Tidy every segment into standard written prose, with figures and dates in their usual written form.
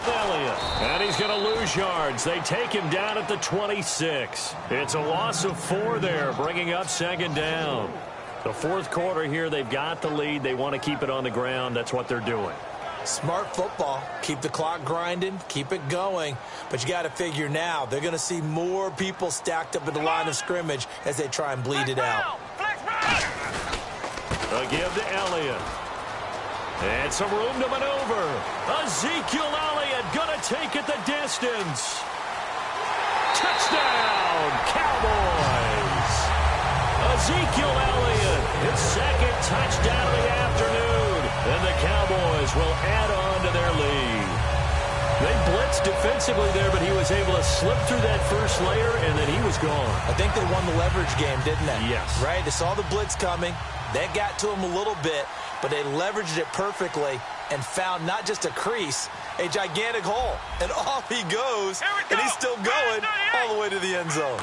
Elliott. And he's going to lose yards. They take him down at the 26. It's a loss of 4 there, bringing up second down. The fourth quarter here, they've got the lead. They want to keep it on the ground. That's what they're doing. Smart football. Keep the clock grinding. Keep it going. But you got to figure now, they're going to see more people stacked up at the line of scrimmage as they try and bleed it out. A give to Elliott. And some room to maneuver. Ezekiel Elliott going to take it the distance. Touchdown, Cowboys. Ezekiel Elliott, his second touchdown of the afternoon. And the Cowboys will add on to their lead. They blitzed defensively there, but he was able to slip through that first layer, and then he was gone. I think they won the leverage game, didn't they? Yes. Right? They saw the blitz coming. They got to him a little bit, but they leveraged it perfectly and found not just a crease, a gigantic hole. And off he goes, and he's still going all the way to the end zone.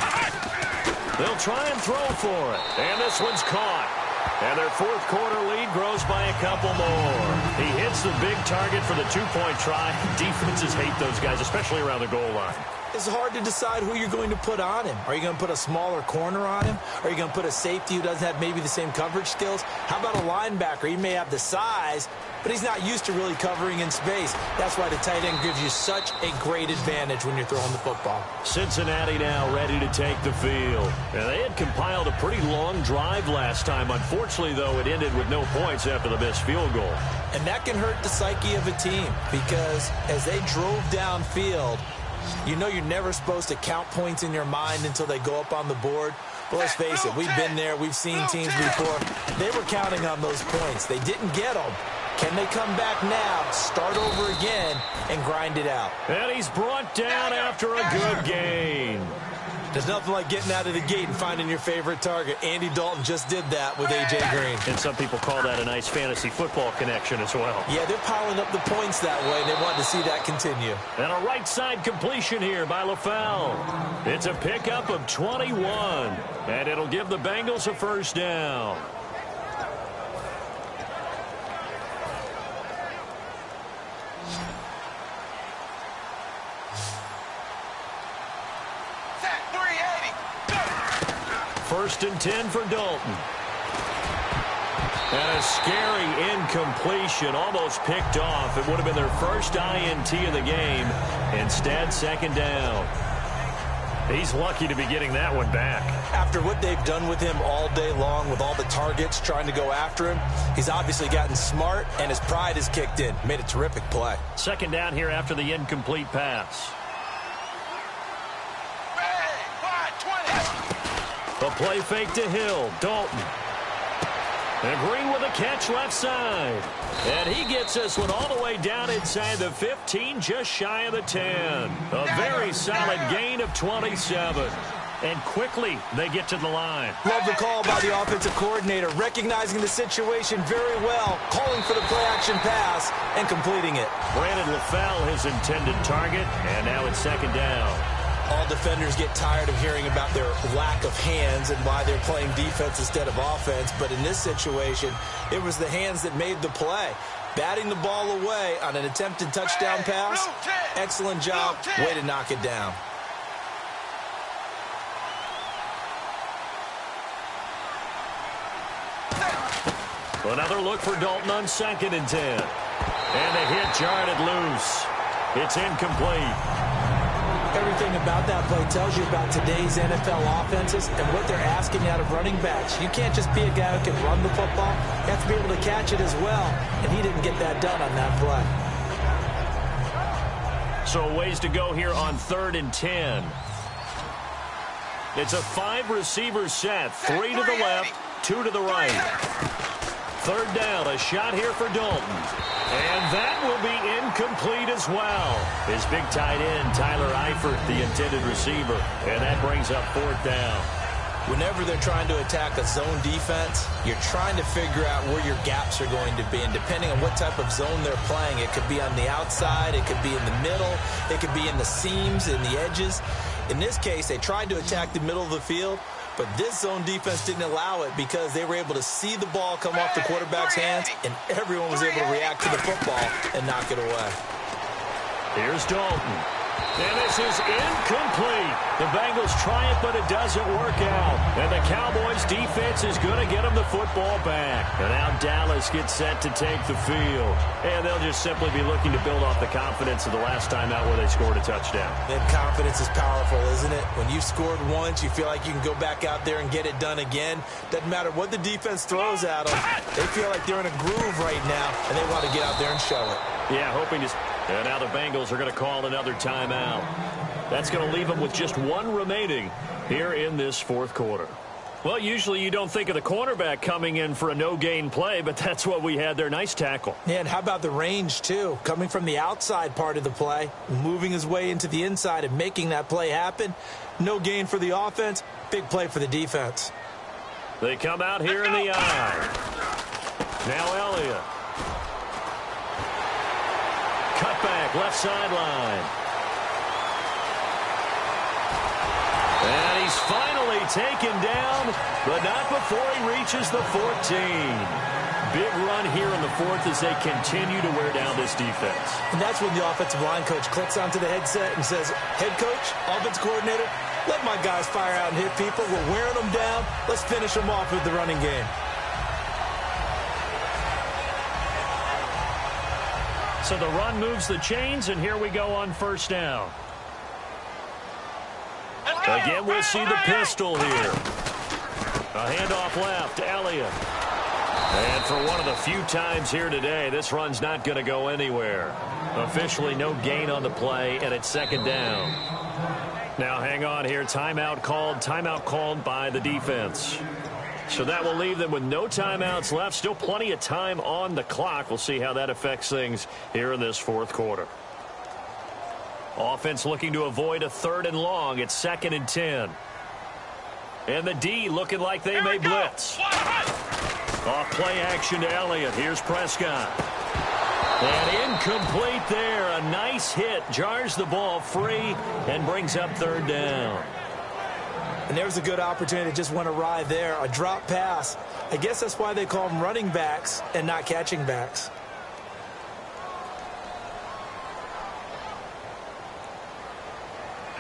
They'll try and throw for it, and this one's caught. And their fourth quarter lead grows by a couple more. He hits the big target for the two-point try. Defenses hate those guys, especially around the goal line. It's hard to decide who you're going to put on him. Are you going to put a smaller corner on him? Are you going to put a safety who doesn't have maybe the same coverage skills? How about a linebacker? He may have the size, but he's not used to really covering in space. That's why the tight end gives you such a great advantage when you're throwing the football. Cincinnati now ready to take the field. And they had compiled a pretty long drive last time. Unfortunately, though, it ended with no points after the missed field goal. And that can hurt the psyche of a team because as they drove downfield, you know you're never supposed to count points in your mind until they go up on the board. But let's face it, we've been there. We've seen teams before. They were counting on those points. They didn't get them. Can they come back now, start over again, and grind it out? And he's brought down after a good gain. There's nothing like getting out of the gate and finding your favorite target. Andy Dalton just did that with A.J. Green. And some people call that a nice fantasy football connection as well. Yeah, they're piling up the points that way, and they want to see that continue. And a right side completion here by LaFell. It's a pickup of 21, and it'll give the Bengals a first down. First and 10 for Dalton. And a scary incompletion, almost picked off. It would have been their first INT of the game. Instead, second down. He's lucky to be getting that one back. After what they've done with him all day long with all the targets trying to go after him, he's obviously gotten smart, and his pride has kicked in. Made a terrific play. Second down here after the incomplete pass. A play fake to Hill. Dalton. And Green with a catch left side. And he gets this one all the way down inside the 15, just shy of the 10. A very solid gain of 27. And quickly, they get to the line. Love the call by the offensive coordinator, recognizing the situation very well, calling for the play-action pass, and completing it. Brandon LaFell, his intended target, and now it's second down. All defenders get tired of hearing about their lack of hands and why they're playing defense instead of offense. But in this situation, it was the hands that made the play. Batting the ball away on an attempted touchdown pass. Excellent job. Way to knock it down. Another look for Dalton on second and 10. And the hit jarred it loose. It's incomplete. Everything about that play tells you about today's NFL offenses and what they're asking out of running backs. You can't just be a guy who can run the football. You have to be able to catch it as well, and he didn't get that done on that play. So ways to go here on third and 10. It's a 5-receiver set. 3 to the left, 2 to the right. Third down, a shot here for Dalton. And that will be incomplete as well. His big tight end, Tyler Eifert, the intended receiver. And that brings up fourth down. Whenever they're trying to attack a zone defense, you're trying to figure out where your gaps are going to be. And depending on what type of zone they're playing, it could be on the outside, it could be in the middle, it could be in the seams, in the edges. In this case, they tried to attack the middle of the field, but this zone defense didn't allow it because they were able to see the ball come off the quarterback's hands, and everyone was able to react to the football and knock it away. Here's Dalton. And this is incomplete. The Bengals try it, but it doesn't work out. And the Cowboys' defense is going to get them the football back. And now Dallas gets set to take the field. And they'll just simply be looking to build off the confidence of the last time out where they scored a touchdown. And confidence is powerful, isn't it? When you've scored once, you feel like you can go back out there and get it done again. Doesn't matter what the defense throws at them. They feel like they're in a groove right now, and they want to get out there and show it. Yeah, hoping to... And now the Bengals are going to call another timeout. That's going to leave them with just one remaining here in this fourth quarter. Well, usually you don't think of the cornerback coming in for a no-gain play, but that's what we had there. Nice tackle. Yeah, and how about the range, too? Coming from the outside part of the play, moving his way into the inside and making that play happen. No gain for the offense, big play for the defense. They come out here in the eye. Now Elliott. Cutback, left sideline. And he's finally taken down, but not before he reaches the 14. Big run here in the fourth as they continue to wear down this defense. And that's when the offensive line coach clicks onto the headset and says, head coach, offense coordinator, let my guys fire out and hit people. We're wearing them down. Let's finish them off with the running game. So the run moves the chains, and here we go on first down. Again, we'll see the pistol here. A handoff left, Elliott. And for one of the few times here today, this run's not going to go anywhere. Officially no gain on the play, and it's second down. Now hang on here. Timeout called by the defense. So that will leave them with no timeouts left. Still plenty of time on the clock. We'll see how that affects things here in this fourth quarter. Offense looking to avoid a 3rd and long. It's 2nd and 10. And the D looking like they may blitz. Off play action to Elliott. Here's Prescott. And incomplete there. A nice hit. Jars the ball free and brings up 3rd down. And there's a good opportunity that just went awry there. A drop pass. I guess that's why they call them running backs and not catching backs.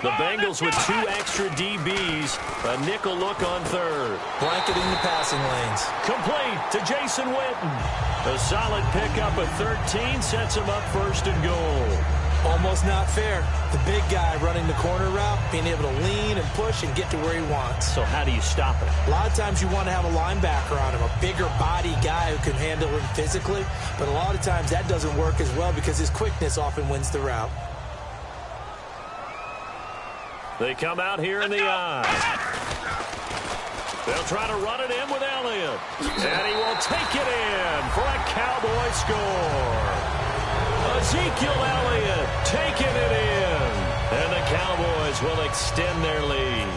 The Bengals with 2 extra DBs. A nickel look on 3rd. Blanketing the passing lanes. Complete to Jason Witten. A solid pickup at 13 sets him up 1st and goal. Almost not fair. The big guy running the corner route, being able to lean and push and get to where he wants. So how do you stop it? A lot of times you want to have a linebacker on him, a bigger body guy who can handle him physically. But a lot of times that doesn't work as well because his quickness often wins the route. They come out here in the eye. They'll try to run it in with Elliott. And he will take it in for a Cowboy score. Ezekiel Elliott taking it in. And the Cowboys will extend their lead.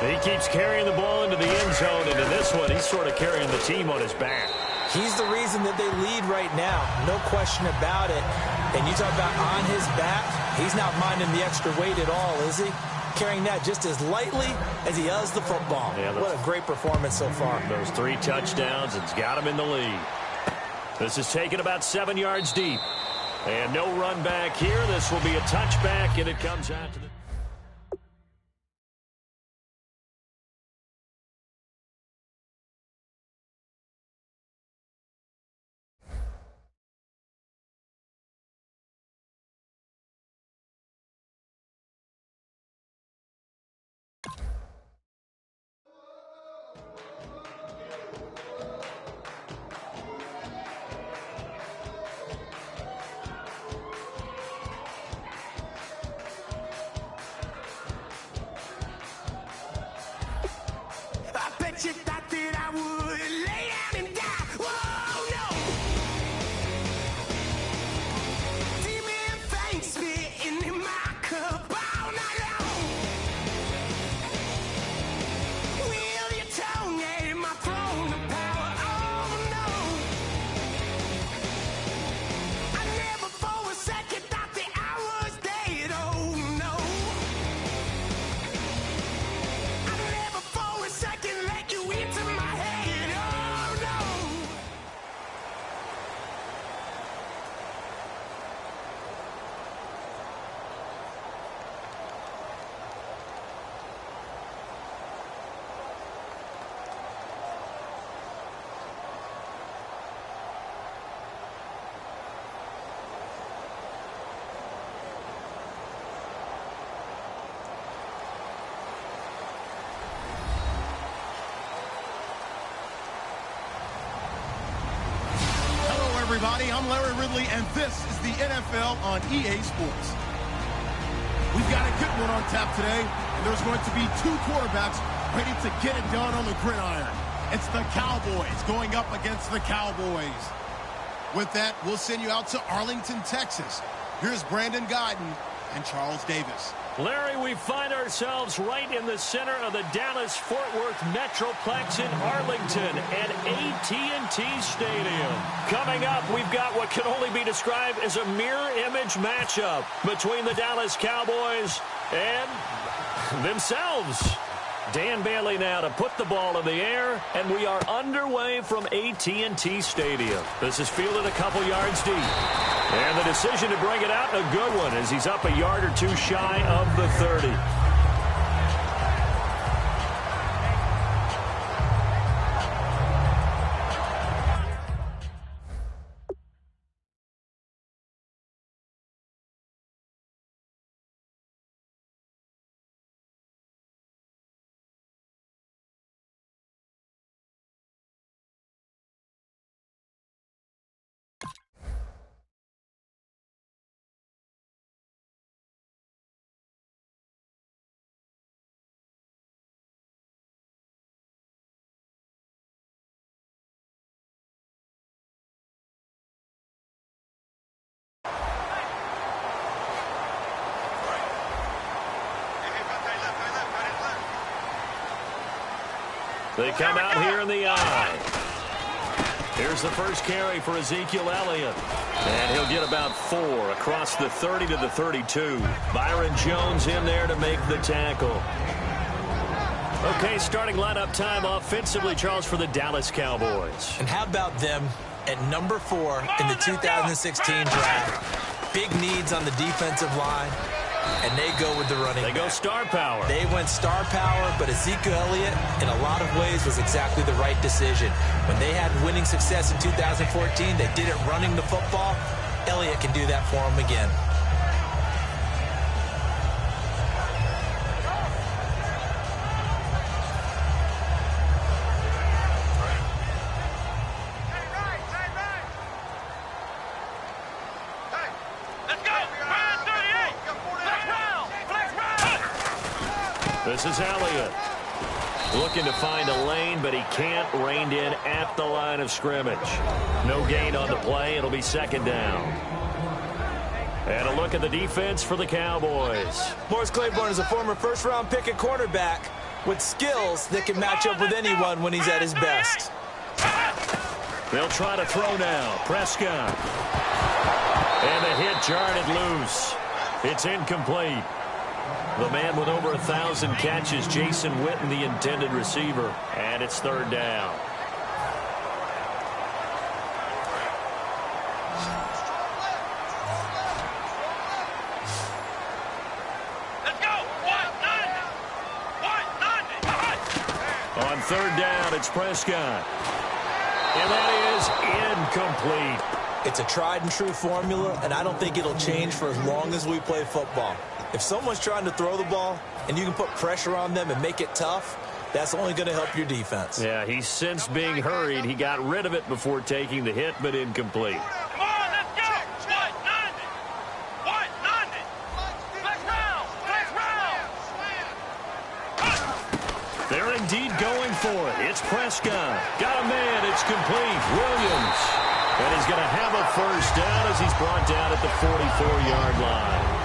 He keeps carrying the ball into the end zone. And in this one, he's sort of carrying the team on his back. He's the reason that they lead right now. No question about it. And you talk about on his back, he's not minding the extra weight at all, is he? Carrying that just as lightly as he does the football. Yeah, what a great performance so far. Those 3 touchdowns, it's got him in the lead. This is taken about 7 yards deep. And no run back here. This will be a touchback, and it comes out to the... You thought that I would lay down and die. Whoa, no. See me and face me in my cup all night long. Wheel your tongue at my throne of power. Oh, no. I never for a second thought that I was dead. Oh, no. I never for a second let you into everybody. I'm Larry Ridley, and this is the NFL on EA Sports. We've got a good one on tap today, and there's going to be two quarterbacks ready to get it done on the gridiron. It's the Cowboys going up against the Cowboys. With that, we'll send you out to Arlington, Texas. Here's Brandon Guyton and Charles Davis. Larry, we find ourselves right in the center of the Dallas-Fort Worth Metroplex in Arlington at AT&T Stadium. Coming up, we've got what can only be described as a mirror image matchup between the Dallas Cowboys and themselves. Dan Bailey now to put the ball in the air, and we are underway from AT&T Stadium. This is fielded a couple yards deep. And the decision to bring it out, a good one, as he's up a yard or two shy of the 30. They come out here in the eye. Here's the first carry for Ezekiel Elliott. And he'll get about 4 across the 30 to the 32. Byron Jones in there to make the tackle. Okay, starting lineup time offensively, Charles, for the Dallas Cowboys. And how about them at number 4 in the 2016 draft? Big needs on the defensive line. And they go with the running back. They go star power. They went star power, but Ezekiel Elliott, in a lot of ways, was exactly the right decision. When they had winning success in 2014, they did it running the football. Elliott can do that for them again. This is Elliott. Looking to find a lane, but he can't. Reined in at the line of scrimmage. No gain on the play. It'll be second down. And a look at the defense for the Cowboys. Morris Claiborne is a former first-round pick at cornerback with skills that can match up with anyone when he's at his best. They'll try to throw now. Prescott. And the hit jarred it loose. It's incomplete. The man with over 1,000 catches, Jason Witten, the intended receiver. And it's third down. Let's go. On third down, it's Prescott. And that is incomplete. It's a tried-and-true formula, and I don't think it'll change for as long as we play football. If someone's trying to throw the ball and you can put pressure on them and make it tough, that's only going to help your defense. Yeah, he's since being hurried. He got rid of it before taking the hit, but incomplete. Come on, let's go. What? 90. What? 90. Let's round. Let's round. They're indeed going for it. It's Prescott. Got a man. It's complete. Williams. And he's going to have a first down as he's brought down at the 44-yard line.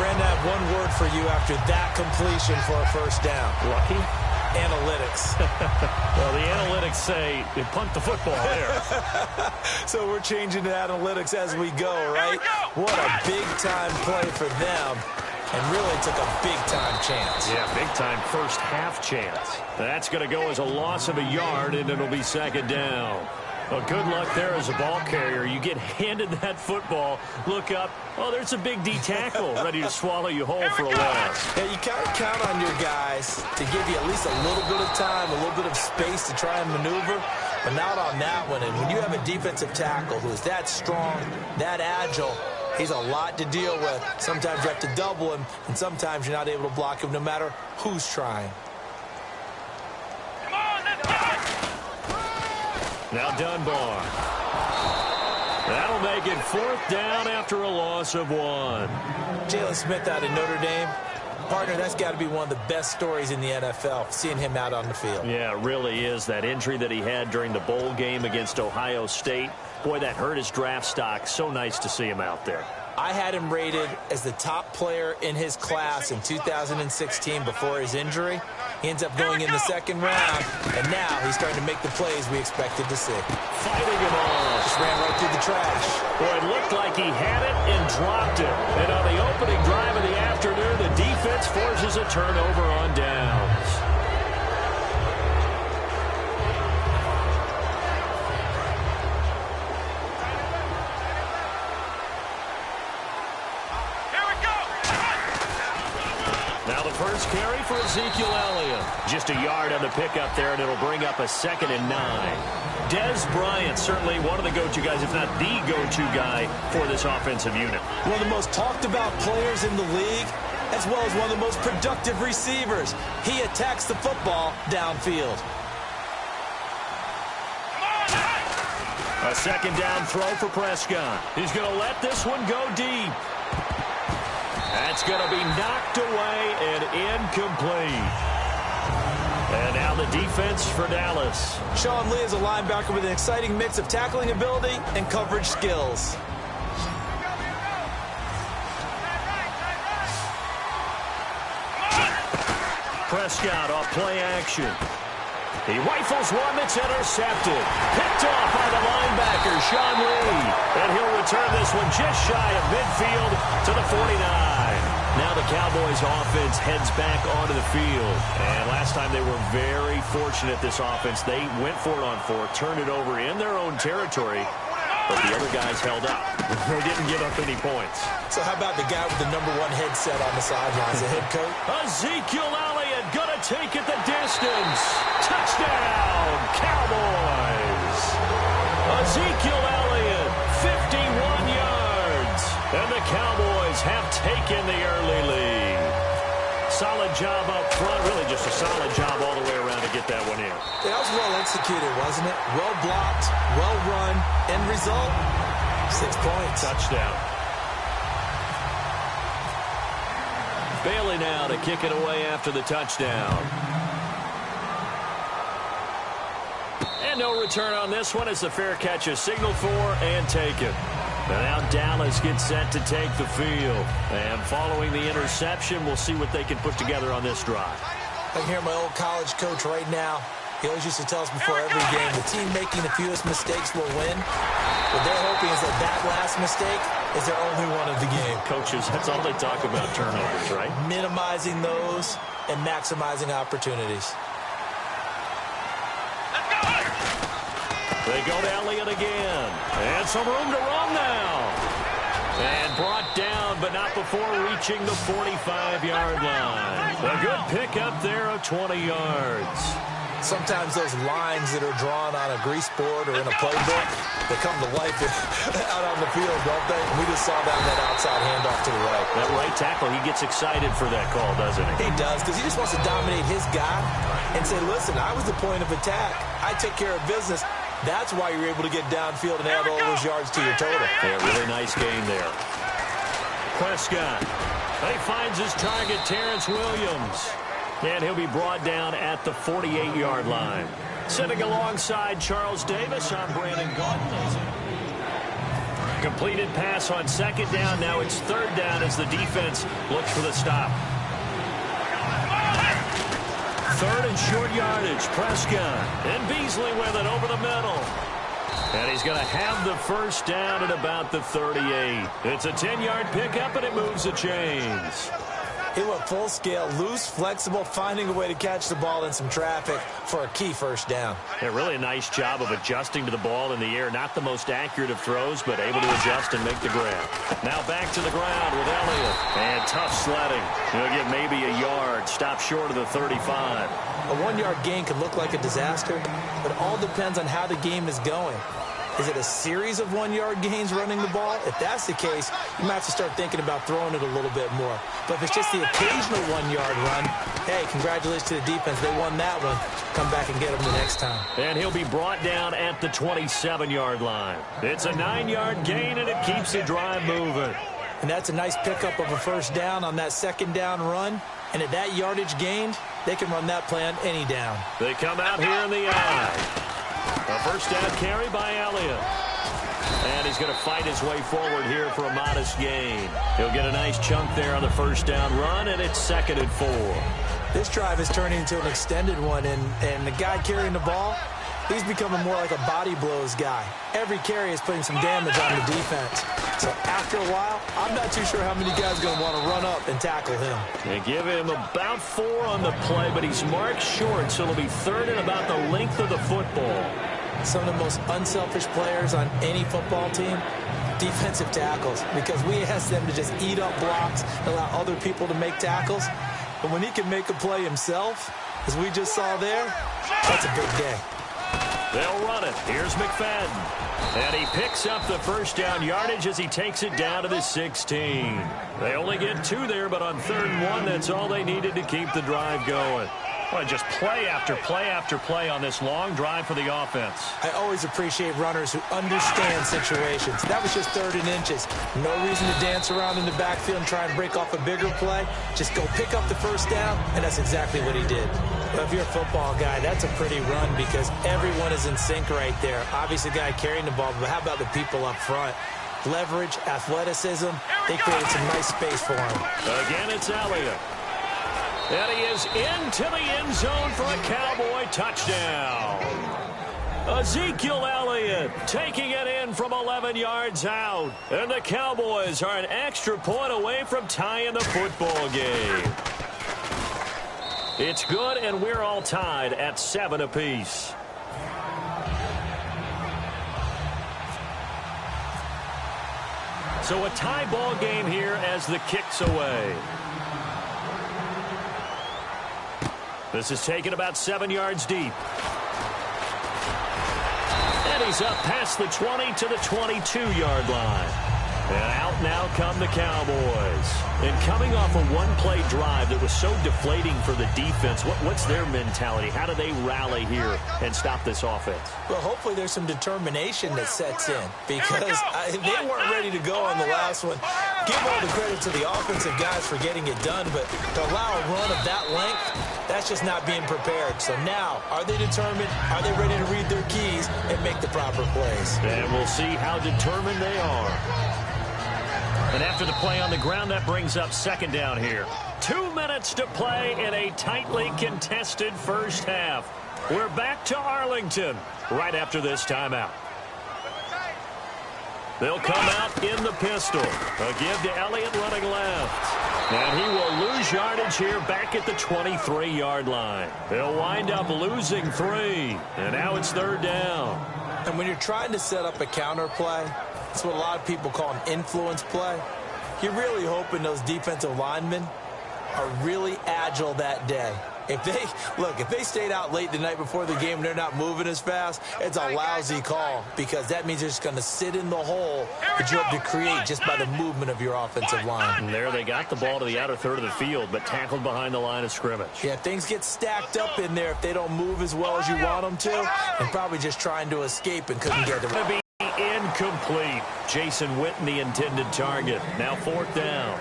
Brandon, I have one word for you after that completion for a first down. Lucky? Analytics. Well, the analytics say you punt the football there. So we're changing to analytics as we go, right? What a big-time play for them. And really took a big-time chance. Yeah, big-time first-half chance. That's going to go as a loss of a yard, and it'll be second down. Well, good luck there as a ball carrier. You get handed that football, look up, oh, there's a big D tackle ready to swallow you whole for a loss. Yeah, you kind of count on your guys to give you at least a little bit of time, a little bit of space to try and maneuver, but not on that one. And when you have a defensive tackle who is that strong, that agile, he's a lot to deal with. Sometimes you have to double him, and sometimes you're not able to block him no matter who's trying. Now Dunbar. That'll make it 4th down after a loss of 1. Jalen Smith out of Notre Dame. Partner, that's got to be one of the best stories in the NFL, seeing him out on the field. Yeah, it really is. That injury that he had during the bowl game against Ohio State, boy, that hurt his draft stock. So nice to see him out there. I had him rated as the top player in his class in 2016 before his injury. He ends up going in the 2nd round, and now he's starting to make the plays we expected to see. Fighting him off. Just ran right through the trash. Boy, it looked like he had it and dropped it. And on the opening drive of the afternoon, the defense forces a turnover on downs. First carry for Ezekiel Elliott. Just a yard on the pickup there, and it'll bring up a 2nd and 9. Dez Bryant, certainly one of the go-to guys, if not the go-to guy for this offensive unit. One of the most talked about players in the league, as well as one of the most productive receivers. He attacks the football downfield. A 2nd down throw for Prescott. He's going to let this one go deep. That's going to be knocked away and incomplete. And now the defense for Dallas. Sean Lee is a linebacker with an exciting mix of tackling ability and coverage skills. Prescott off play action. He rifles one that's intercepted. Picked off by the linebacker, Sean Lee. And he'll return this one just shy of midfield to the 49. Now the Cowboys offense heads back onto the field. And last time they were very fortunate, this offense. They went for it on 4, turned it over in their own territory, but the other guys held up. They didn't give up any points. So how about the guy with the #1 headset on the sidelines, the head coach? Ezekiel Elliott gonna take it the distance. Touchdown, Cowboys. Ezekiel Elliott, 51 yards. And the Cowboys have taken the early lead. Solid job up front. Really just a solid job all the way around to get that one in. That was well executed, wasn't it? Well blocked, well run. End result, 6 points. Touchdown. Bailey now to kick it away after the touchdown. And no return on this one. It's a fair catch is signaled for and taken. Now Dallas gets set to take the field. And following the interception, we'll see what they can put together on this drive. I can hear my old college coach right now. He always used to tell us before every game, the team making the fewest mistakes will win. What they're hoping is that last mistake is their only one of the game. Coaches, that's all they talk about, turnovers, right? Minimizing those and maximizing opportunities. They go to Elliott again. And some room to run now. And brought down, but not before reaching the 45-yard line. A good pickup there of 20 yards. Sometimes those lines that are drawn on a grease board or in a playbook, they come to life out on the field, don't they? We just saw that outside handoff to the right. That right tackle, he gets excited for that call, doesn't he? He does, because he just wants to dominate his guy and say, listen, I was the point of attack. I took care of business. That's why you're able to get downfield and add all those yards to your total. Yeah, really nice game there. Prescott. He finds his target, Terrence Williams. And he'll be brought down at the 48-yard line. Sitting alongside Charles Davis, I'm Brandon Gaudin. Completed pass on 2nd down. Now it's 3rd down as the defense looks for the stop. 3rd and short yardage. Prescott. And Beasley with it over the middle. And he's going to have the 1st down at about the 38. It's a 10-yard pickup, and it moves the chains. He went full scale, loose, flexible, finding a way to catch the ball in some traffic for a key 1st down. Yeah, really a nice job of adjusting to the ball in the air. Not the most accurate of throws, but able to adjust and make the grab. Now back to the ground with Elliott. And tough sledding. He'll get maybe a yard. Stop short of the 35. A 1-yard gain can look like a disaster, but it all depends on how the game is going. Is it a series of 1-yard gains running the ball? If that's the case, you might have to start thinking about throwing it a little bit more. But if it's just the occasional 1-yard run, hey, congratulations to the defense. They won that one. Come back and get them the next time. And he'll be brought down at the 27-yard line. It's a 9-yard gain, and it keeps the drive moving. And that's a nice pickup of a first down on that second down run. And at that yardage gained, they can run that play on any down. They come out here in the eye. A first down carry by Elliott. And he's going to fight his way forward here for a modest gain. He'll get a nice chunk there on the first down run, and it's 2nd and 4. This drive is turning into an extended one, and the guy carrying the ball, he's becoming more like a body blows guy. Every carry is putting some damage on the defense. So after a while, I'm not too sure how many guys are going to want to run up and tackle him. They give him about 4 on the play, but he's marked short, so it'll be 3rd and about the length of the football. Some of the most unselfish players on any football team, defensive tackles, because we ask them to just eat up blocks and allow other people to make tackles. But when he can make a play himself, as we just saw there, that's a big day. They'll run it. Here's McFadden. And he picks up the first down yardage as he takes it down to the 16. They only get 2 there, but on 3rd and 1, that's all they needed to keep the drive going. Well, just play after play after play on this long drive for the offense. I always appreciate runners who understand situations. That was just 3rd and inches. No reason to dance around in the backfield and try and break off a bigger play. Just go pick up the first down, and that's exactly what he did. But if you're a football guy, that's a pretty run because everyone is in sync right there. Obviously, the guy carrying the ball, but how about the people up front? Leverage, athleticism, they created some nice space for him. Again, it's Elliott. And he is into the end zone for a Cowboy touchdown. Ezekiel Elliott taking it in from 11 yards out. And the Cowboys are an extra point away from tying the football game. It's good, and we're all tied at 7 apiece. So a tie ball game here as the kick's away. This is taken about 7 yards deep. And he's up past the 20 to the 22-yard line. And out now come the Cowboys. And coming off a one-play drive that was so deflating for the defense, what's their mentality? How do they rally here and stop this offense? Well, hopefully there's some determination that sets in because they weren't ready to go on the last one. Give all the credit to the offensive guys for getting it done, but to allow a run of that length, that's just not being prepared. So now, are they determined? Are they ready to read their keys and make the proper plays? And we'll see how determined they are. And after the play on the ground, that brings up 2nd down here. 2 minutes to play in a tightly contested first half. We're back to Arlington right after this timeout. They'll come out in the pistol. A give to Elliott running left. And he will lose yardage here back at the 23-yard line. They'll wind up losing 3. And now it's 3rd down. And when you're trying to set up a counter play, it's what a lot of people call an influence play. You're really hoping those defensive linemen are really agile that day. If they stayed out late the night before the game and they're not moving as fast, it's a lousy call because that means they're just going to sit in the hole that you have to create just by the movement of your offensive line. And there they got the ball to the outer third of the field, but tackled behind the line of scrimmage. Yeah, things get stacked up in there if they don't move as well as you want them to, and probably just trying to escape and couldn't get it. Incomplete. Jason Witten, the intended target. Now 4th down.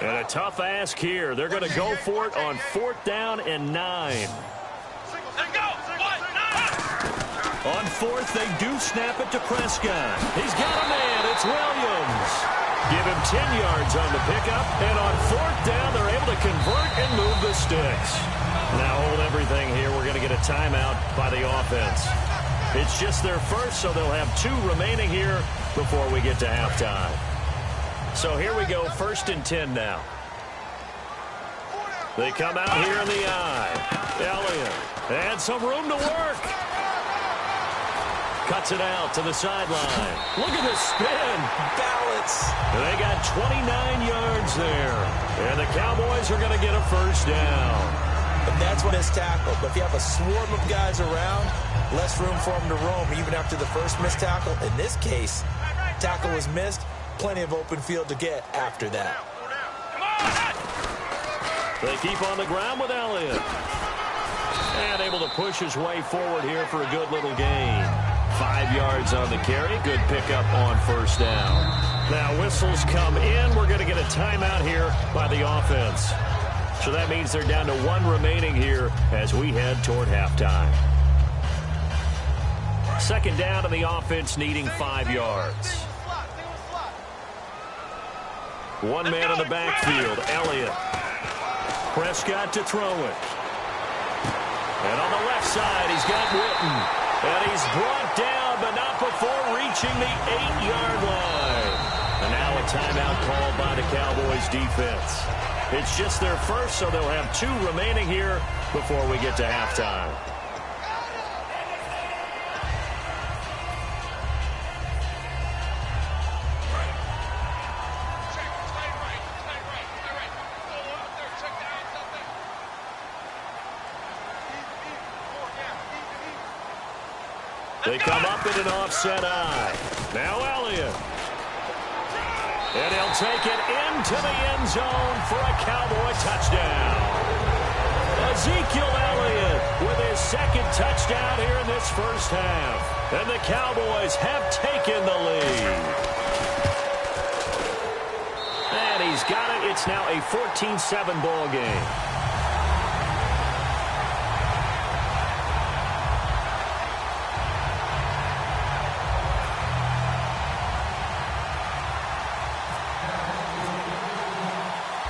And a tough ask here. They're going to go for it on 4th down and 9. On 4th, they do snap it to Prescott. He's got a man. It's Williams. Give him 10 yards on the pickup. And on 4th down, they're able to convert and move the sticks. Now hold everything here. We're going to get a timeout by the offense. It's just their first, so they'll have 2 remaining here before we get to halftime. So here we go, 1st and 10 now. They come out here in the eye. Elliott. And some room to work. Cuts it out to the sideline. Look at the spin. Balance. They got 29 yards there. And the Cowboys are going to get a first down. And that's when it's tackled. But if you have a swarm of guys around, less room for them to roam, even after the first missed tackle. In this case, tackle was missed. Plenty of open field to get after that. They keep on the ground with Elliott. And able to push his way forward here for a good little gain. 5 yards on the carry. Good pickup on first down. Now whistles come in. We're going to get a timeout here by the offense. So that means they're down to 1 remaining here as we head toward halftime. Second down to the offense needing 5 yards. One man in the backfield, Elliott. Prescott to throw it. And on the left side, he's got Witten. And he's brought down, but not before reaching the 8-yard line. And now a timeout called by the Cowboys defense. It's just their first, so they'll have 2 remaining here before we get to halftime. They come up in an offset eye. Now Elliott. And he'll take it into the end zone for a Cowboy touchdown. Ezekiel Elliott with his second touchdown here in this first half. And the Cowboys have taken the lead. And he's got it. It's now a 14-7 ball game.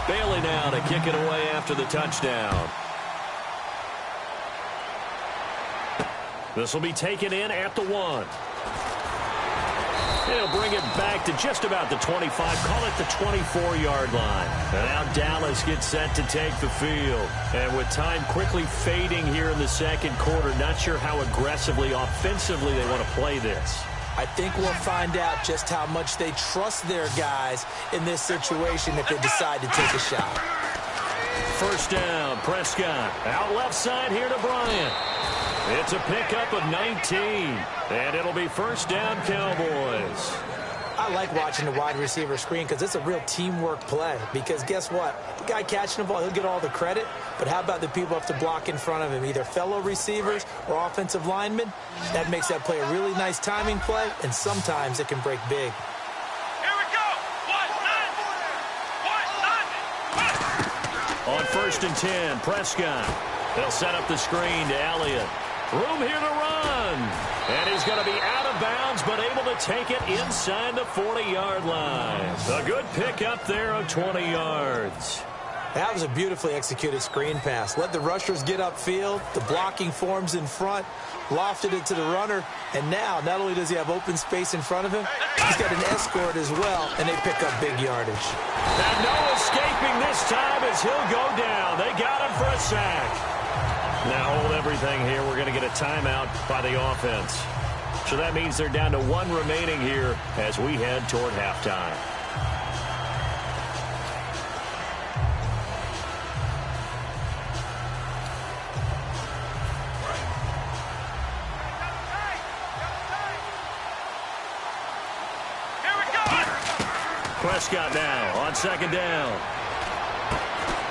Bailey now to kick it away after the touchdown. This will be taken in at the 1. He'll bring it back to just about the 25, call it the 24-yard line. And now Dallas gets set to take the field. And with time quickly fading here in the second quarter, not sure how aggressively, offensively they want to play this. I think we'll find out just how much they trust their guys in this situation if they decide to take a shot. First down, Prescott. Out left side here to Bryant. It's a pickup of 19. And it'll be first down, Cowboys. I like watching the wide receiver screen because it's a real teamwork play. Because guess what? The guy catching the ball, he'll get all the credit. But how about the people up to block in front of him, either fellow receivers or offensive linemen? That makes that play a really nice timing play, and sometimes it can break big. Here we go. On first and 10, Prescott. They'll set up the screen to Elliott. Room here to run. And he's going to be out of bounds, but able to take it inside the 40-yard line. A good pickup there of 20 yards. That was a beautifully executed screen pass. Let the rushers get upfield. The blocking forms in front. Lofted it to the runner. And now, not only does he have open space in front of him, he's got an escort as well, and they pick up big yardage. And no escaping this time as he'll go down. They got him for a sack. Now hold everything here. We're going to get a timeout by the offense. So that means they're down to 1 remaining here as we head toward halftime. Prescott now on second down.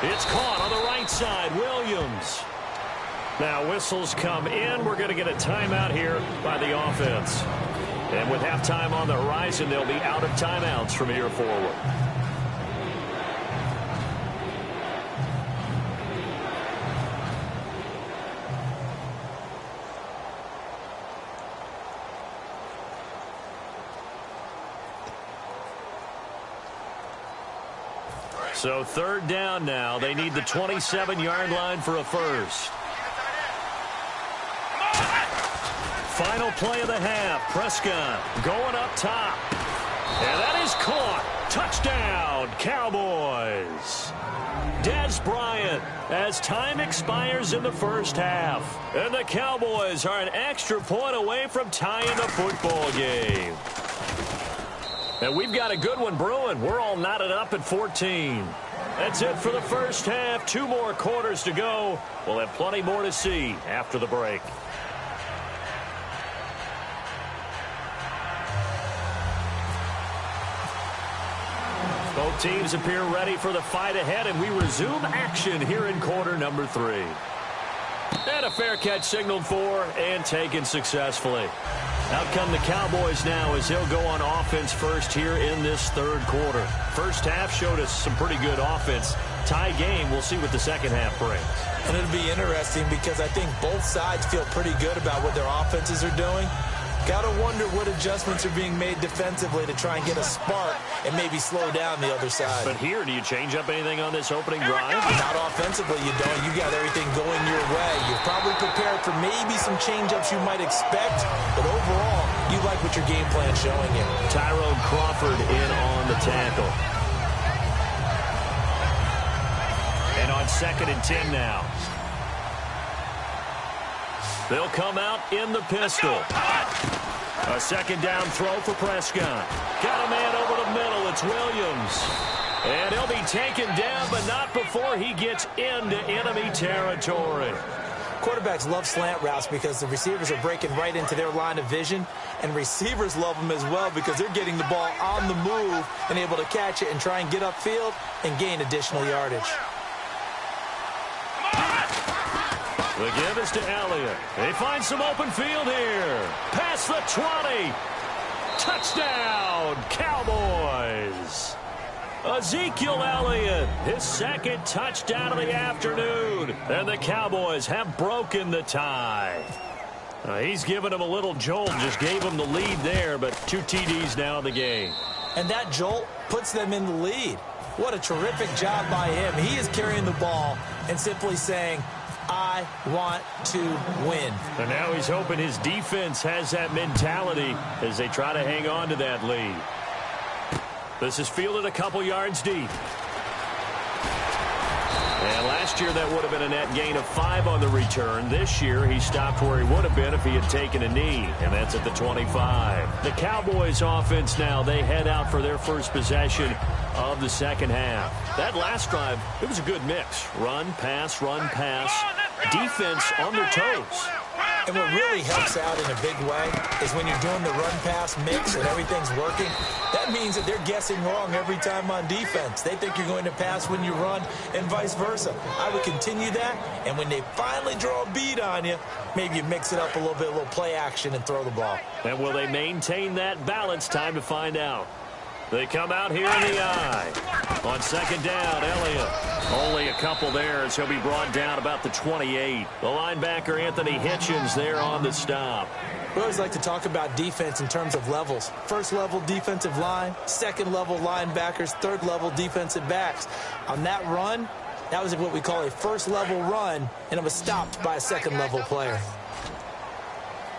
It's caught on the right side. Williams. Now whistles come in. We're going to get a timeout here by the offense. And with halftime on the horizon, they'll be out of timeouts from here forward. So third down now. They need the 27-yard line for a first. Final play of the half. Prescott going up top. And that is caught. Touchdown, Cowboys. Des Bryant as time expires in the first half. And the Cowboys are an extra point away from tying the football game. And we've got a good one brewing. We're all knotted up at 14. That's it for the first half. 2 more quarters to go. We'll have plenty more to see after the break. Both teams appear ready for the fight ahead, and we resume action here in quarter number 3. And a fair catch signaled for and taken successfully. Out come the Cowboys now as they'll go on offense first here in this third quarter. First half showed us some pretty good offense. Tie game, we'll see what the second half brings. And it'll be interesting because I think both sides feel pretty good about what their offenses are doing. Got to wonder what adjustments are being made defensively to try and get a spark and maybe slow down the other side. But here, do you change up anything on this opening drive? Not offensively, you don't. You got everything going your way. You're probably prepared for maybe some change-ups you might expect, but overall, you like what your game plan's showing you. Tyrone Crawford in on the tackle. And on 2nd and 10 now. They'll come out in the pistol. A second down throw for Prescott. Got a man over the middle. It's Williams. And he'll be taken down, but not before he gets into enemy territory. Quarterbacks love slant routes because the receivers are breaking right into their line of vision, and receivers love them as well because they're getting the ball on the move and able to catch it and try and get upfield and gain additional yardage. The give is to Elliott. They find some open field here. Past the 20. Touchdown, Cowboys. Ezekiel Elliott, his second touchdown of the afternoon. And the Cowboys have broken the tie. He's given them a little jolt, just gave them the lead there, but 2 TDs now in the game. And that jolt puts them in the lead. What a terrific job by him. He is carrying the ball and simply saying, I want to win. And now he's hoping his defense has that mentality as they try to hang on to that lead. This is fielded a couple yards deep. And last year that would have been a net gain of 5 on the return. This year he stopped where he would have been if he had taken a knee, and that's at the 25. The Cowboys offense now, they head out for their first possession of the second half. That last drive, it was a good mix. Run, pass, defense on their toes. And what really helps out in a big way is when you're doing the run-pass mix and everything's working, that means that they're guessing wrong every time on defense. They think you're going to pass when you run and vice versa. I would continue that, and when they finally draw a bead on you, maybe you mix it up a little play action and throw the ball. And will they maintain that balance? Time to find out. They come out here in the eye. On second down, Elliott. Only a couple there as he'll be brought down about the 28. The linebacker, Anthony Hitchens, there on the stop. We always like to talk about defense in terms of levels. First level defensive line, second level linebackers, third level defensive backs. On that run, that was what we call a first level run, and it was stopped by a second level player.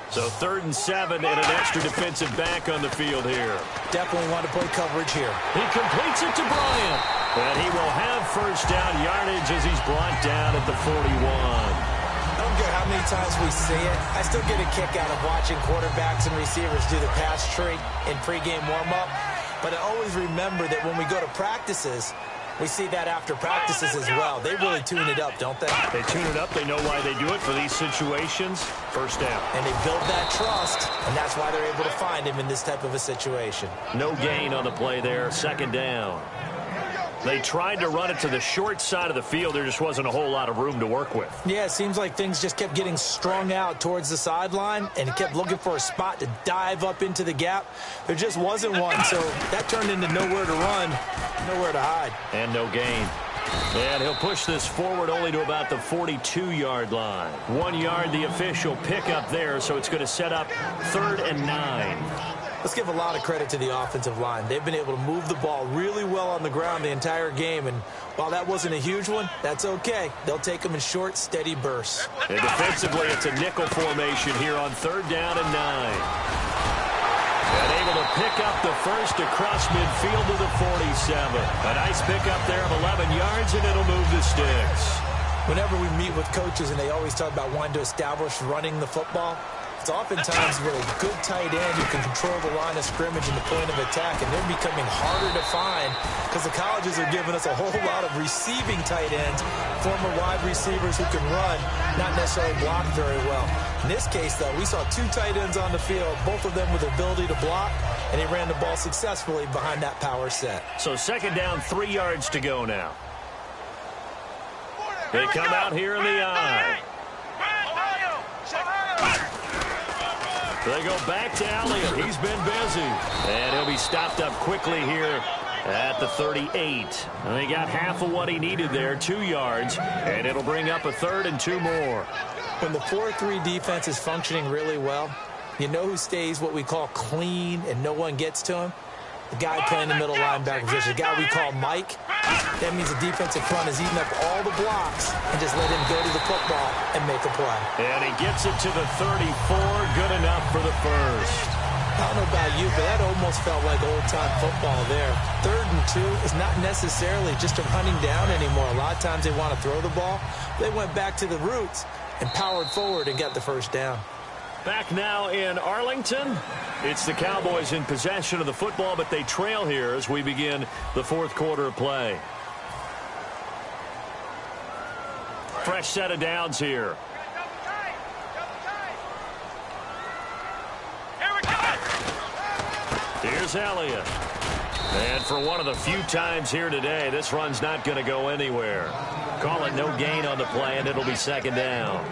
So 3rd and 7 and an extra defensive back on the field here. Definitely want to play coverage here. He completes it to Bryant. And he will have first down yardage as he's brought down at the 41. I don't care how many times we see it. I still get a kick out of watching quarterbacks and receivers do the pass tree in pregame warm-up. But I always remember that when we go to practices, we see that after practices as well. They really tune it up, don't they? They tune it up. They know why they do it for these situations. First down. And they build that trust, and that's why they're able to find him in this type of a situation. No gain on the play there. Second down. They tried to run it to the short side of the field. There just wasn't a whole lot of room to work with. Yeah, it seems like things just kept getting strung out towards the sideline, and he kept looking for a spot to dive up into the gap. There just wasn't one, so that turned into nowhere to run, nowhere to hide. And no gain. And he'll push this forward only to about the 42-yard line. 1 yard, the official pickup there, so it's going to set up 3rd and 9. Let's give a lot of credit to the offensive line. They've been able to move the ball really well on the ground the entire game, and while that wasn't a huge one, that's okay. They'll take them in short, steady bursts. And defensively, it's a nickel formation here on 3rd down and 9. And able to pick up the first across midfield to the 47. A nice pickup there of 11 yards, and it'll move the sticks. Whenever we meet with coaches and they always talk about wanting to establish running the football, it's oftentimes with a good tight end who can control the line of scrimmage and the point of attack, and they're becoming harder to find because the colleges are giving us a whole lot of receiving tight ends, former wide receivers who can run, not necessarily block very well. In this case, though, we saw two tight ends on the field, both of them with the ability to block, and he ran the ball successfully behind that power set. So second down, 3 yards to go now. They come out here in the I. They go back to Elliott. He's been busy. And he'll be stopped up quickly here at the 38. And he got half of what he needed there, 2 yards. And it'll bring up a third and 2 more. When the 4-3 defense is functioning really well, you know who stays what we call clean and no one gets to him? The guy playing the middle linebacker position, the guy we call Mike. That means the defensive front is eating up all the blocks and just let him go to the football and make a play. And he gets it to the 34. Good enough for the first. I don't know about you, but that almost felt like old-time football there. 3rd and 2 is not necessarily just a running down anymore. A lot of times they want to throw the ball. They went back to the roots and powered forward and got the first down. Back now in Arlington. It's the Cowboys in possession of the football, but they trail here as we begin the fourth quarter of play. Fresh set of downs here. Here's Elliott. And for one of the few times here today, this run's not going to go anywhere. Call it no gain on the play, and it'll be second down.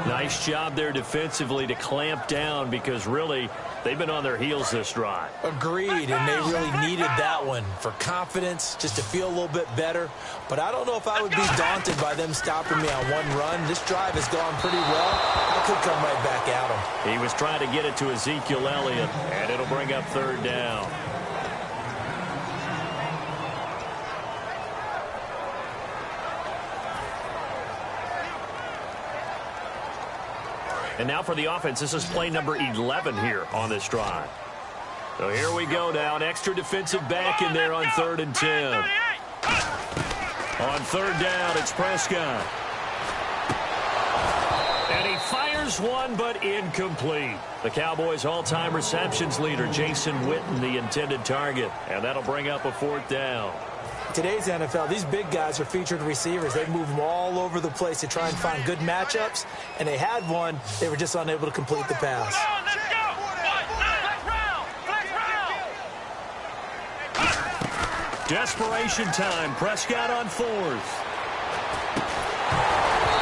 Nice job there defensively to clamp down because really they've been on their heels this drive. Agreed, and they really needed that one for confidence, just to feel a little bit better. But I don't know if I would be daunted by them stopping me on one run. This drive has gone pretty well. I could come right back at them. He was trying to get it to Ezekiel Elliott, and it'll bring up third down. And now for the offense, this is play number 11 here on this drive. So here we go now. An extra defensive back in there on 3rd and 10. On third down, it's Prescott. And he fires one, but incomplete. The Cowboys' all-time receptions leader, Jason Witten, the intended target. And that'll bring up a 4th down. Today's NFL, these big guys are featured receivers. They move them all over the place to try and find good matchups, and they had one. They were just unable to complete the pass. Desperation time. Prescott on 4th.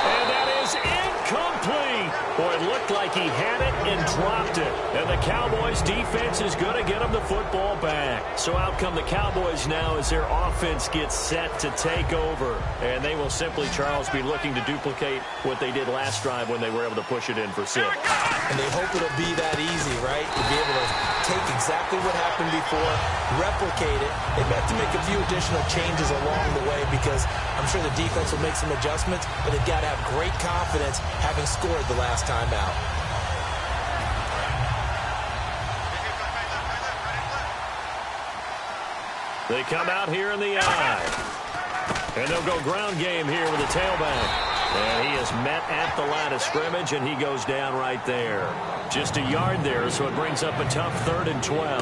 And that is incomplete. Boy, it looked like he had it and dropped it. And the Cowboys' defense is going to get him the football back. So out come the Cowboys now as their offense gets set to take over. And they will simply, Charles, be looking to duplicate what they did last drive when they were able to push it in for 6. And they hope it'll be that easy, right? To be able to take exactly what happened before, replicate it. They may have to make a few additional changes along the way because I'm sure the defense will make some adjustments, but they've got to have great confidence having scored the last time out. They come out here in the I. And they'll go ground game here with the tailback. And he is met at the line of scrimmage, and he goes down right there. Just a yard there, so it brings up a tough 3rd and 12.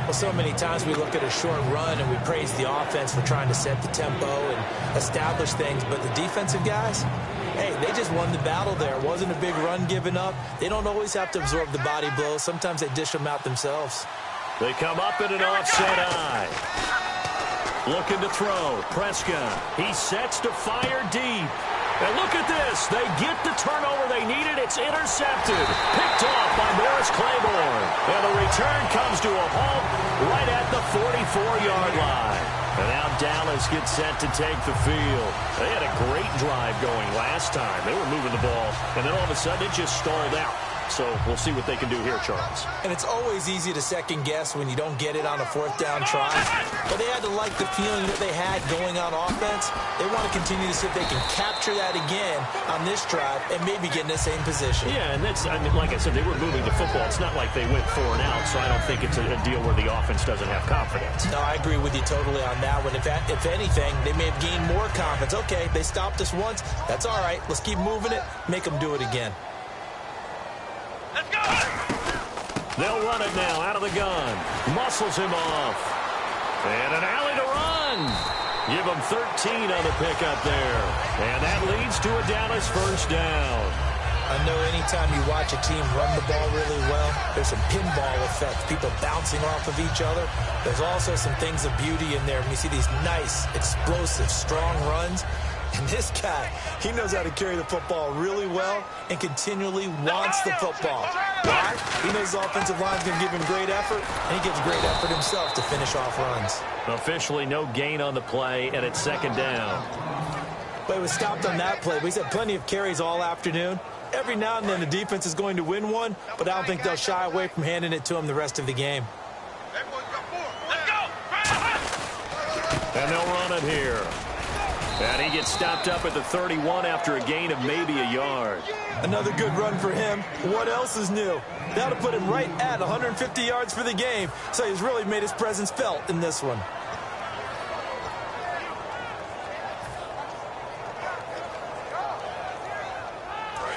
Well, so many times we look at a short run and we praise the offense for trying to set the tempo and establish things, but the defensive guys, hey, they just won the battle there. It wasn't a big run given up. They don't always have to absorb the body blows. Sometimes they dish them out themselves. They come up in an offset I. Looking to throw. Prescott. He sets to fire deep. And look at this. They get the turnover they needed. It's intercepted. Picked off by Morris Claiborne. And the return comes to a halt right at the 44-yard line. And now Dallas gets set to take the field. They had a great drive going last time. They were moving the ball, and then all of a sudden it just stalled out. So we'll see what they can do here, Charles. And it's always easy to second guess when you don't get it on a fourth down try. But they had to like the feeling that they had going on offense. They want to continue to see if they can capture that again on this drive and maybe get in the same position. Yeah, and that's, I mean, like I said, they were moving to football. It's not like they went 4 and out, so I don't think it's a deal where the offense doesn't have confidence. No, I agree with you totally on that one. If anything, they may have gained more confidence. Okay, they stopped us once. That's all right. Let's keep moving it. Make them do it again. Let's go! They'll run it now out of the gun. Muscles him off. And an alley to run. Give him 13 on the pickup there. And that leads to a Dallas first down. I know anytime you watch a team run the ball really well, there's some pinball effect, people bouncing off of each other. There's also some things of beauty in there when you see these nice, explosive, strong runs. And this guy, he knows how to carry the football really well and continually wants the football. Why? He knows his offensive line's going to give him great effort, and he gives great effort himself to finish off runs. Officially no gain on the play, and it's second down. But it was stopped on that play. He's had plenty of carries all afternoon. Every now and then the defense is going to win one, but I don't think they'll shy away from handing it to him the rest of the game. Let's go! And they'll run it here. And he gets stopped up at the 31 after a gain of maybe a yard. Another good run for him. What else is new? That'll put him right at 150 yards for the game, so he's really made his presence felt in this one.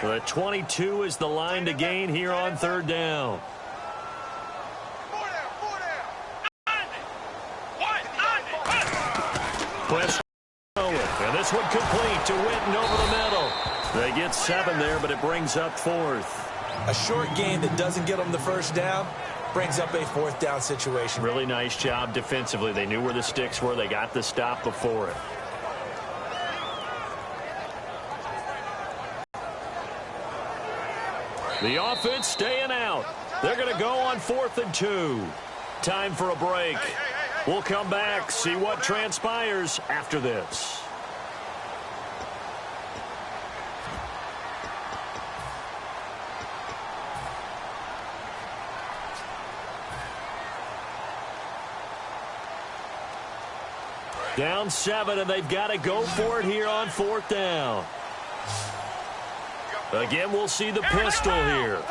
So the 22 is the line to gain here on third down. Press and this one complete to Witten over the middle. They get 7 there, but it brings up 4th. A short game that doesn't get them the first down brings up a 4th down situation. Really nice job defensively. They knew where the sticks were. They got the stop before it. The offense staying out. They're going to go on 4th and 2. Time for a break. We'll come back, see what transpires after this. Down 7, and they've got to go for it here on 4th down. Again, we'll see the pistol here.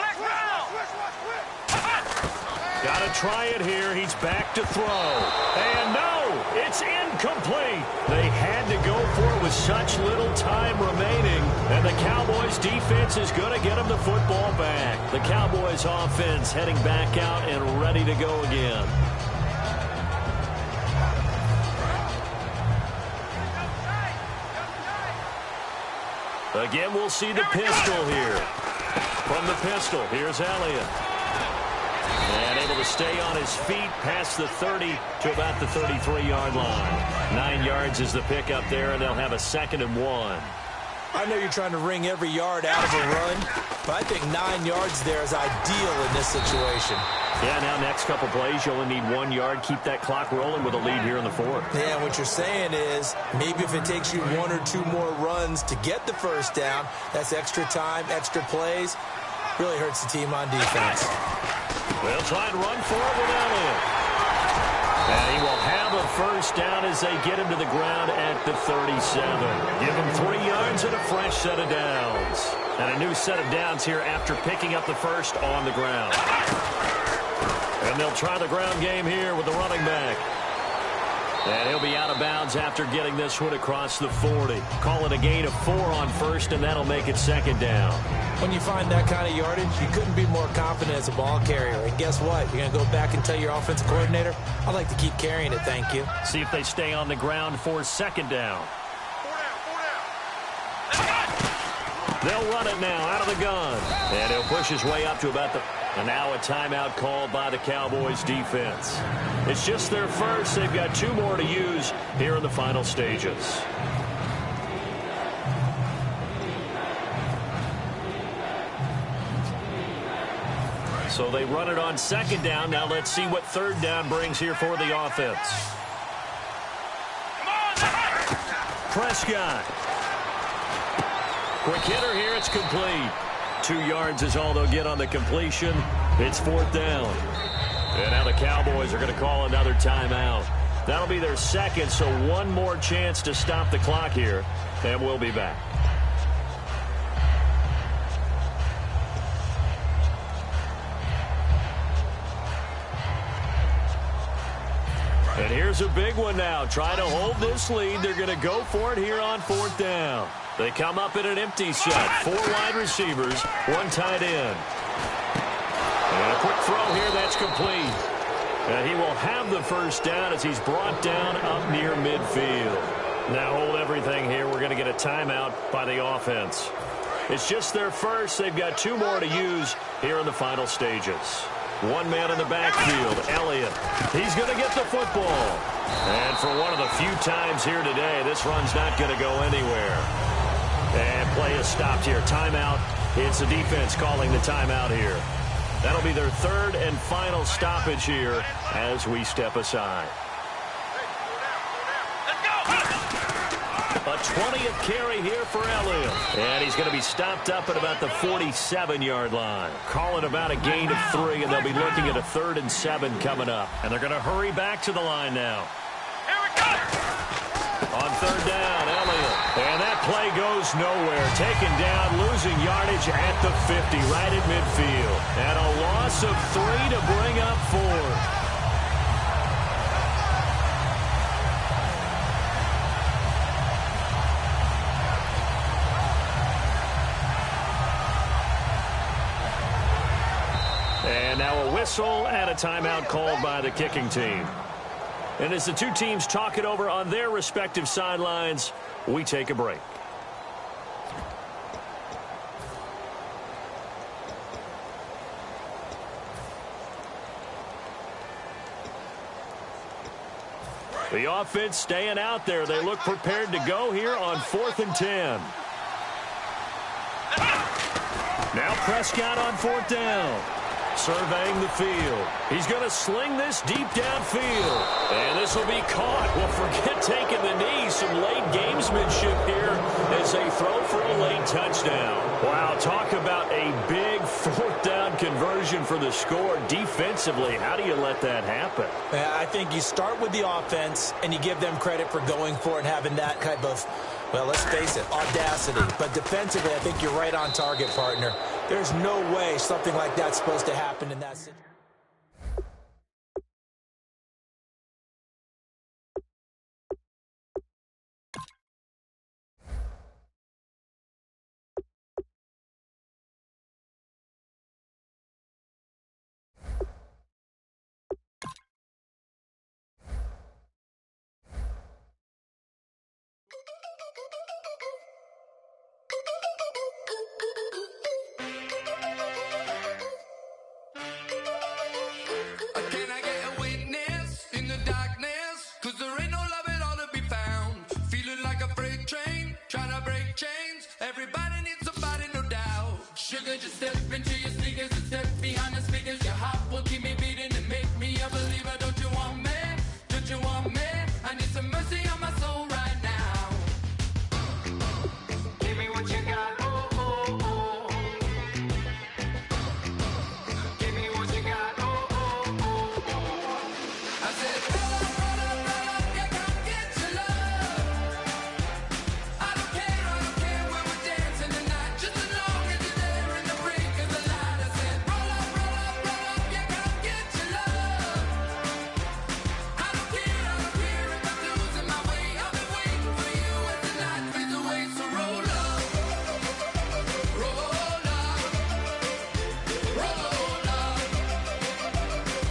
Got to try it here. He's back to throw. And no, it's incomplete. They had to go for it with such little time remaining. And the Cowboys defense is going to get them the football back. The Cowboys offense heading back out and ready to go again. Again, we'll see the pistol here. From the pistol, here's Elliott. And able to stay on his feet past the 30 to about the 33-yard line. 9 yards is the pickup there, and they'll have a 2nd and 1. I know you're trying to wring every yard out of a run, but I think 9 yards there is ideal in this situation. Yeah, now next couple plays, you only need 1 yard. Keep that clock rolling with a lead here in the 4th. Yeah, what you're saying is maybe if it takes you 1 or 2 more runs to get the first down, that's extra time, extra plays. Really hurts the team on defense. They'll try and run for it with Elliott. And he will have a first down as they get him to the ground at the 37. Give him 3 yards and a fresh set of downs. And a new set of downs here after picking up the first on the ground. And they'll try the ground game here with the running back. And he'll be out of bounds after getting this one across the 40. Call it a gain of 4 on first, and that'll make it 2nd down. When you find that kind of yardage, you couldn't be more confident as a ball carrier. And guess what? You're going to go back and tell your offensive coordinator, I'd like to keep carrying it, thank you. See if they stay on the ground for 2nd down. They'll run it now out of the gun. And he'll push his way up to about the... And now a timeout called by the Cowboys defense. It's just their first. They've got 2 more to use here in the final stages. So they run it on 2nd down. Now let's see what 3rd down brings here for the offense. Prescott. Quick hitter here. It's complete. 2 yards is all they'll get on the completion. It's 4th down. And now the Cowboys are going to call another timeout. That'll be their second, so one more chance to stop the clock here, and we'll be back. And here's a big one now. Trying to hold this lead. They're going to go for it here on 4th down. They come up in an empty set. 4 wide receivers, 1 tight end. And a quick throw here that's complete. And he will have the first down as he's brought down up near midfield. Now hold everything here. We're going to get a timeout by the offense. It's just their first. They've got 2 more to use here in the final stages. 1 man in the backfield, Elliott. He's going to get the football. And for one of the few times here today, this run's not going to go anywhere. And play is stopped here. Timeout. It's the defense calling the timeout here. That'll be their 3rd and final stoppage here as we step aside. A 20th carry here for Elliott. And he's going to be stopped up at about the 47-yard line. Calling about a gain of 3, and they'll be looking at a 3rd and 7 coming up. And they're going to hurry back to the line now. On 3rd down, Elliott. And that play goes nowhere. Taken down, losing yardage at the 50, right at midfield. And a loss of 3 to bring up 4. And now a whistle and a timeout called by the kicking team. And as the 2 teams talk it over on their respective sidelines, we take a break. The offense staying out there. They look prepared to go here on 4th and 10. Now Prescott on 4th down. Surveying the field. He's going to sling this deep downfield. And this will be caught. Well, forget taking the knee. Some late gamesmanship here as they throw for a late touchdown. Wow, talk about a big 4th down conversion for the score. Defensively, how do you let that happen? I think you start with the offense, and you give them credit for going for it and having that type of, well, let's face it, audacity. But defensively, I think you're right on target, partner. There's no way something like that's supposed to happen in that situation. Just step into your sneakers and step behind the speakers. Your heart will keep me beating and make me a believer. Don't you want me? Don't you want me? I need some mercy on my soul right now. Give me what you got. Oh, oh, oh. Give me what you got. Oh, oh, oh, oh. I said, roll up, yeah, come get your love. I don't care when we're dancing tonight. Just as long as you're there in the brink of the light. I said, roll up, yeah, come get your love. I don't care if I'm losing my way. I've been waiting for you as the night fades away. So roll up, roll up, roll up,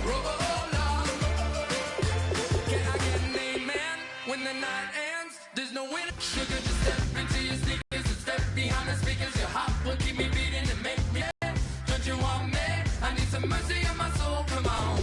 roll up. Can I get an amen when the night ends? There's no winner. Sugar, just step into your sneakers and step behind the speakers. Your heart will keep me beating and make me. Don't you want me? I need some mercy on my soul. Come on.